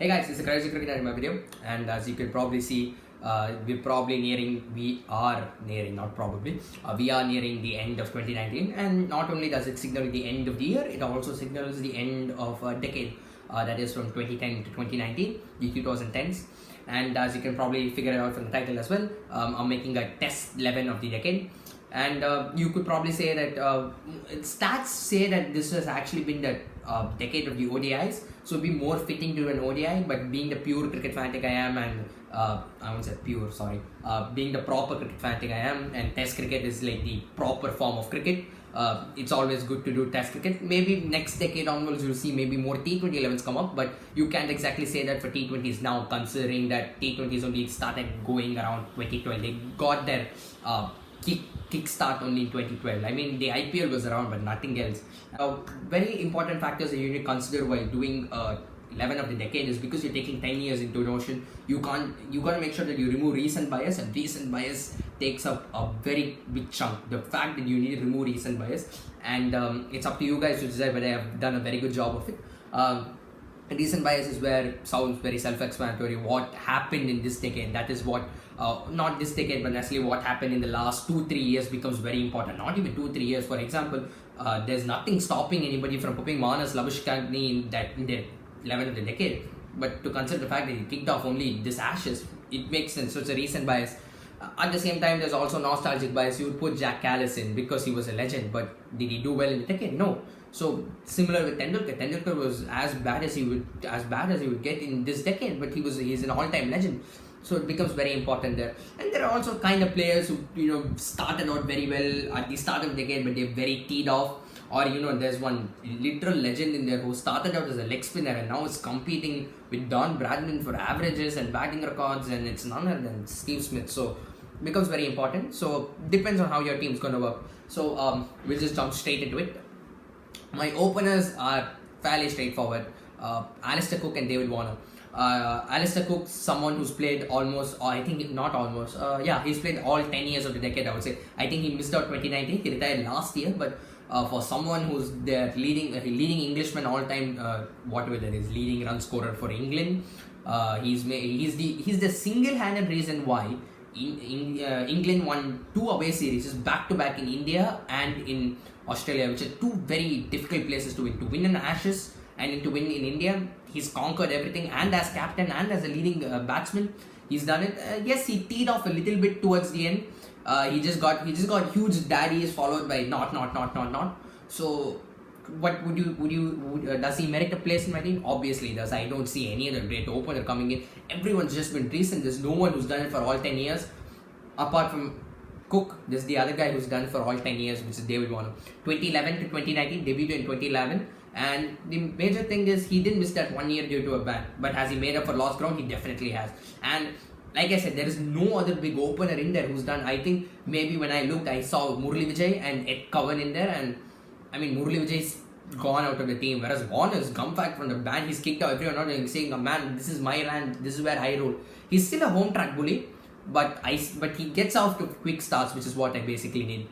Hey guys, it's a crazy cricket in my video, and as you can probably see, we are nearing, not probably, we are nearing the end of 2019, and not only does it signal the end of the year, it also signals the end of a decade, that is from 2010 to 2019, the 2010s, and as you can probably figure it out from the title as well, I'm making a test 11 of the decade. And you could probably say that stats say that this has actually been the decade of the ODIs, so it'd be more fitting to an ODI. But being the pure cricket fanatic I am, and I won't say pure, sorry, being the proper cricket fanatic I am, and Test cricket is like the proper form of cricket. It's always good to do Test cricket. Maybe next decade onwards you'll see maybe more T20 11s come up, but you can't exactly say that for T20s now, considering that T20s only started going around 2012. They got their kickstart only in 2012. I mean, the IPL was around, but nothing else. Very important factors that you need to consider while doing 11 of the decade is because you're taking 10 years into notion. You got to make sure that you remove recent bias, and recent bias takes up a very big chunk. The fact that you need to remove recent bias, and it's up to you guys to decide whether I have done a very good job of it. Recent bias is where sounds very self-explanatory. What happened in this decade? That is what, not this decade, but necessarily what happened in the last 2-3 years becomes very important. Not even 2-3 years. For example, there's nothing stopping anybody from putting Manas Labuschagne in the 11 of the decade. But to consider the fact that he kicked off only this Ashes, it makes sense. So it's a recent bias. At the same time, there's also nostalgic bias. You would put Jack Callis in because he was a legend, but did he do well in the decade? No. So similar with Tendulkar. Tendulkar was as bad as he would get in this decade, but he's an all-time legend. So it becomes very important there. And there are also kind of players who started out very well at the start of the decade, but they're very teed off. Or there's one literal legend in there who started out as a leg spinner and now is competing with Don Bradman for averages and batting records, and it's none other than Steve Smith. So it becomes very important. So depends on how your team's going to work. So we'll just jump straight into it. My openers are fairly straightforward. Alistair Cook and David Warner. Alistair Cook, someone who's played almost, or I think not almost, he's played all 10 years of the decade, I would say. I think he missed out 2019, he retired last year, but for someone who's their leading Englishman all time, whatever that is, leading run scorer for England, he's the single-handed reason why England won 2 away series back to back in India and in Australia, which are 2 very difficult places to win. To win in Ashes and to win in India, he's conquered everything. And as captain and as a leading batsman, he's done it. Yes, he teed off a little bit towards the end. He just got huge daddies followed by not. So, what does he merit a place in my team? Obviously he does. I don't see any other great opener coming in. Everyone's just been recent. There's no one who's done it for all 10 years. Apart from Cook, there's the other guy who's done it for all 10 years, which is David Warner. 2011 to 2019, debuted in 2011. And the major thing is he didn't miss that 1 year due to a ban. But has he made up for lost ground? He definitely has. And like I said, there is no other big opener in there who's done. I think maybe when I looked, I saw Murali Vijay and Ed Cowan in there. And I mean, Murali Vijay's gone out of the team, whereas Warner's come back from the ban. He's kicked out everyone out and saying, man, this is my land, this is where I roll. He's still a home track bully, but he gets off to quick starts, which is what I basically need.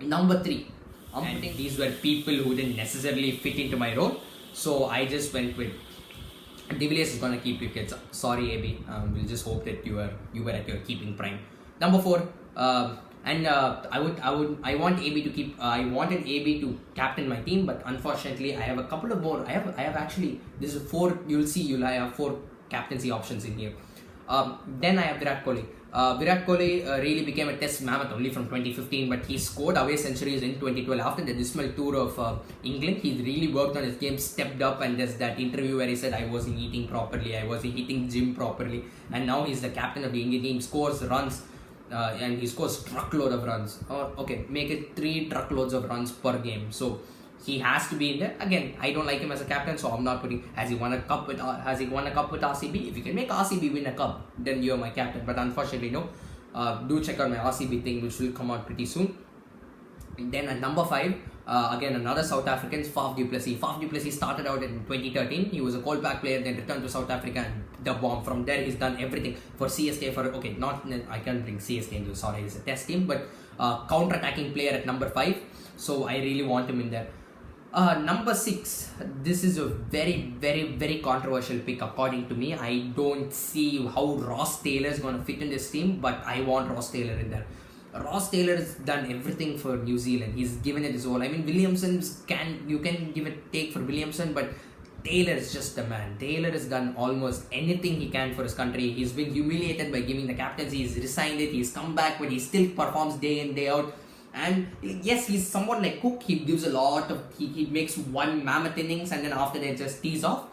Number 3, and these were people who didn't necessarily fit into my role, so I just went with De Villiers is gonna keep wickets. Sorry, AB. We'll just hope that you were at your keeping prime. Number 4. I wanted AB to captain my team, but unfortunately I have a couple of more. I have actually, this is 4. I have 4 captaincy options in here. Then I have Virat Kohli. Virat Kohli really became a test mammoth only from 2015, but he scored away centuries in 2012 after the dismal tour of England. He really worked on his game, stepped up, and there's that interview where he said, I wasn't eating properly, I wasn't hitting gym properly, and now he's the captain of the Indian team, scores runs. And he scores truckload of runs. Make it 3 truckloads of runs per game. So he has to be in there. Again, I don't like him as a captain, so I'm not putting. Has he won a cup with RCB? If you can make RCB win a cup, then you're my captain. But unfortunately, no. Do check out my RCB thing, which will come out pretty soon. And then at number 5, again another South African, Faf du Plessis. Faf du Plessis started out in 2013. He was a Kolpak player, then returned to South Africa and the bomb. From there, he's done everything for CSK. I can't bring CSK into. Sorry, it's a test team, but counter-attacking player at number 5. So I really want him in there. Number 6. This is a very, very, very controversial pick according to me. I don't see how Ross Taylor is going to fit in this team, but I want Ross Taylor in there. Ross Taylor has done everything for New Zealand. He's given it his all. I mean, you can give a take for Williamson, but Taylor is just the man. Taylor has done almost anything he can for his country. He's been humiliated by giving the captaincy. He's resigned it. He's come back, but he still performs day in, day out. And yes, he's somewhat like Cook. He gives a lot of. He makes one mammoth innings and then after that just tees off.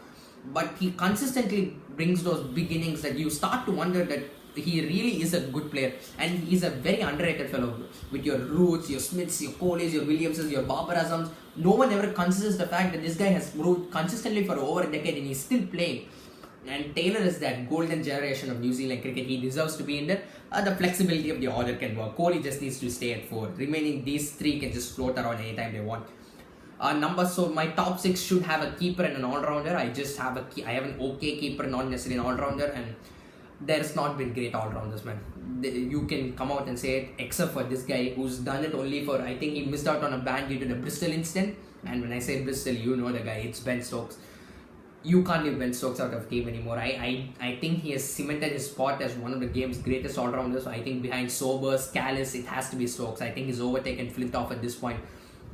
But he consistently brings those big innings that you start to wonder that he really is a good player, and he's a very underrated fellow. With your Roots, your Smiths, your Kohlis, your Williamsons, your Babar Azams, no one ever considers the fact that this guy has moved consistently for over a decade and he's still playing. And Taylor is that golden generation of New Zealand cricket. He deserves to be in there. The flexibility of the order can work. Kohli just needs to stay at 4. Remaining these 3 can just float around anytime they want. So my top 6 should have a keeper and an all-rounder. I have an okay keeper, not necessarily an all-rounder, and there's not been great all-rounders, man. You can come out and say it, except for this guy who's done it only for, I think he missed out on a ban due to the Bristol incident. And when I say Bristol, you know the guy, it's Ben Stokes. You can't leave Ben Stokes out of game anymore. I think he has cemented his spot as one of the game's greatest all-rounders. I think behind Sobers, Callis, it has to be Stokes. I think he's overtaken Flintoff at this point.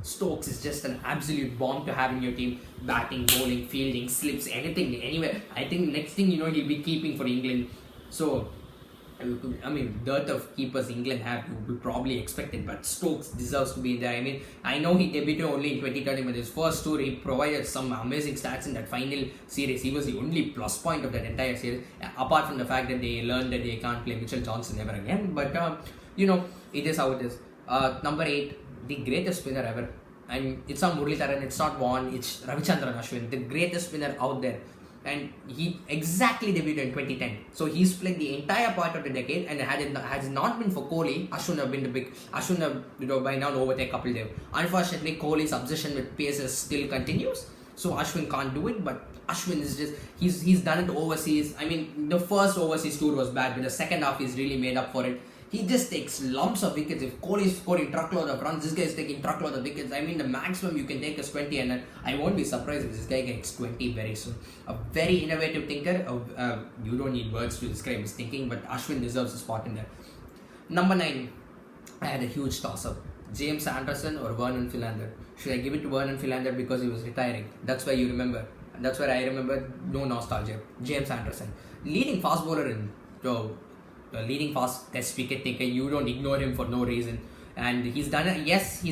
Stokes is just an absolute bomb to have in your team. Batting, bowling, fielding, slips, anything, anywhere. I think next thing you know, he'll be keeping for England. So, I mean, dearth of keepers England have, you would probably expect it, but Stokes deserves to be there. I mean, I know he debuted only in 2013, but his first tour, he provided some amazing stats in that final series. He was the only plus point of that entire series, apart from the fact that they learned that they can't play Mitchell Johnson ever again. But, it is how it is. Number 8, the greatest spinner ever. And it's not Muralitharan, it's not Vaughan, it's Ravichandran Ashwin, the greatest spinner out there. And he exactly debuted in 2010. So he's played the entire part of the decade, and had it not been for Kohli, Ashwin have been the big. Ashwin have, by now overtake Kapil Dev. Unfortunately, Kohli's obsession with paces still continues, so Ashwin can't do it. But Ashwin is just he's done it overseas. I mean, the first overseas tour was bad, but the second half he's really made up for it. He just takes lumps of wickets. If Kohli is scoring truckload of runs, this guy is taking truckload of wickets. I mean, the maximum you can take is 20, and I won't be surprised if this guy gets 20 very soon. A very innovative thinker. You don't need words to describe his thinking, but Ashwin deserves a spot in there. Number 9, I had a huge toss-up. James Anderson or Vernon Philander. Should I give it to Vernon Philander because he was retiring? That's why you remember. And that's where I remember. No nostalgia. James Anderson. Leading fast bowler in leading fast test wicket taker. You don't ignore him for no reason, and he's done it. Yes,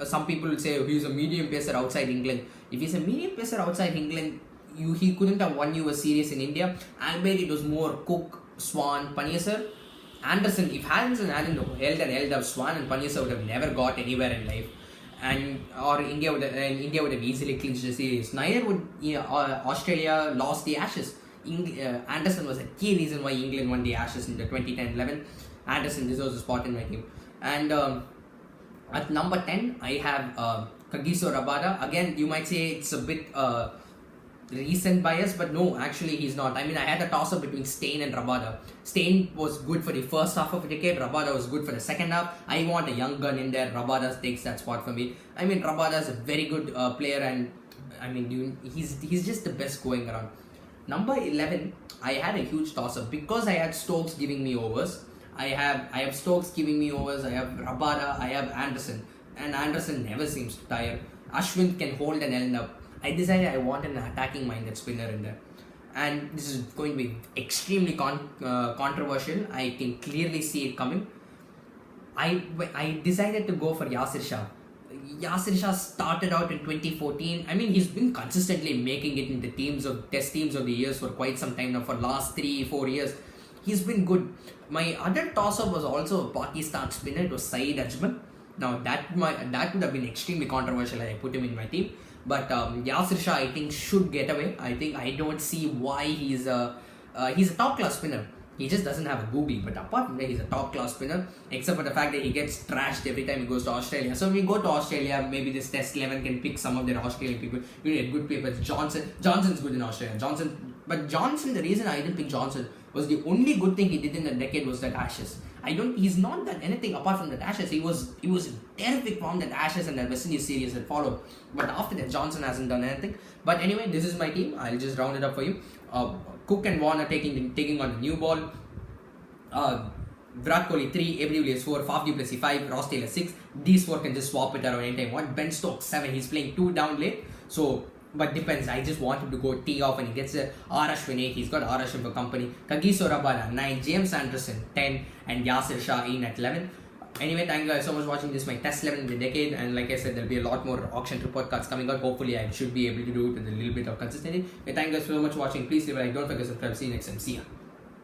some people will say he's a medium pacer outside England. If he's a medium pacer outside England, he couldn't have won you a series in India. Albeit it was more Cook, Swan, Panesar. Anderson, if Anderson hadn't held up, Swan and Panesar would have never got anywhere in life, India would have easily clinched the series. Neither would Australia lost the Ashes. Anderson was a key reason why England won the Ashes in the 2010-11. Anderson deserves a spot in my team. And at number 10, I have Kagiso Rabada. Again, you might say it's a bit recent bias, but no, actually he's not. I mean, I had a toss-up between Steyn and Rabada. Steyn was good for the first half of the decade. Rabada was good for the second half. I want a young gun in there. Rabada takes that spot for me. I mean, Rabada is a very good player, and I mean, he's just the best going around. Number 11, I had a huge toss-up because I had Stokes giving me overs. I have Stokes giving me overs. I have Rabada. I have Anderson, and Anderson never seems to tire. Ashwin can hold an end up. I decided I want an attacking-minded spinner in there, and this is going to be extremely controversial. I can clearly see it coming. I decided to go for Yasir Shah. Yasir Shah started out in 2014. I mean, he's been consistently making it in the test teams of the years for quite some time now. For last 3-4 years, he's been good. My other toss-up was also a Pakistan spinner. It was Saeed Ajmal. Now that would have been extremely controversial. I put him in my team, but Yasir Shah, I think, should get away. I don't see why he's a top class spinner. He just doesn't have a googly, but apart from that, he's a top-class spinner, except for the fact that he gets trashed every time he goes to Australia. So when we go to Australia, maybe this Test 11 can pick some of their Australian people. You need good people. Johnson's good in Australia. Johnson, the reason I didn't pick Johnson was the only good thing he did in the decade was that Ashes. He's not done anything apart from the Ashes. He was in terrific form that Ashes and that West Indies series that followed. But after that, Johnson hasn't done anything. But anyway, this is my team. I'll just round it up for you. Cook and Warner taking on the new ball. Virat Kohli 3, AB de Villiers 4, Faf du Plessis 5, Ross Taylor 6. These 4 can just swap it around anytime. One Ben Stokes 7. He's playing 2 down late. So, but depends. I just want him to go tee off and he gets a Ashwin 8. He's got Ashwin for company. Kagiso Rabada 9, James Anderson 10, and Yasir Shah in at 11. Anyway, thank you guys so much for watching. This is my test 11 in the decade, and like I said, there'll be a lot more auction report cards coming out. Hopefully, I should be able to do it with a little bit of consistency. Thank you guys so much for watching. Please leave a like, don't forget to subscribe. See you next time. See ya.